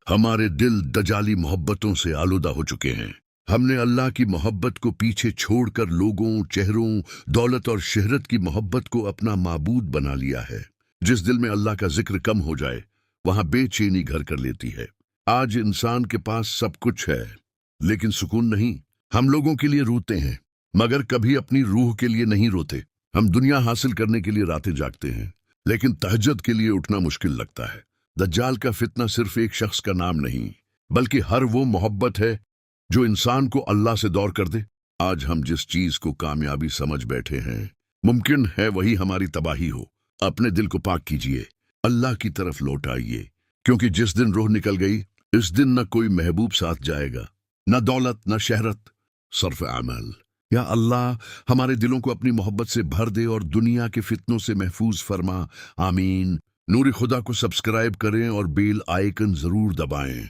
हमारे दिल दजाली मोहब्बतों से आलूदा हो चुके हैं। हमने अल्लाह की मोहब्बत को पीछे छोड़कर लोगों, चेहरों, दौलत और शहरत की मोहब्बत को अपना माबूद बना लिया है। जिस दिल में अल्लाह का जिक्र कम हो जाए, वहां बेचैनी घर कर लेती है। आज इंसान के पास सब कुछ है, लेकिन सुकून नहीं। हम लोगों के लिए रोते हैं, मगर कभी अपनी रूह के लिए नहीं रोते। हम दुनिया हासिल करने के लिए रातें जागते हैं, लेकिन तहज्जुद के लिए उठना मुश्किल लगता है। दज्जाल का फितना सिर्फ एक शख्स का नाम नहीं, बल्कि हर वो मोहब्बत है जो इंसान को अल्लाह से दूर कर दे। आज हम जिस चीज को कामयाबी समझ बैठे हैं, मुमकिन है वही हमारी तबाही हो। अपने दिल को पाक कीजिए, अल्लाह की तरफ लौट आइए, क्योंकि जिस दिन रूह निकल गई, इस दिन न कोई महबूब साथ जाएगा, न दौलत, न शहरत, सर्फ अमल। या अल्लाह हमारे दिलों को अपनी मोहब्बत से भर दे और दुनिया के फितनों से महफूज फरमा। आमीन। नूर खुदा को सब्सक्राइब करें और बेल आइकन जरूर दबाएं।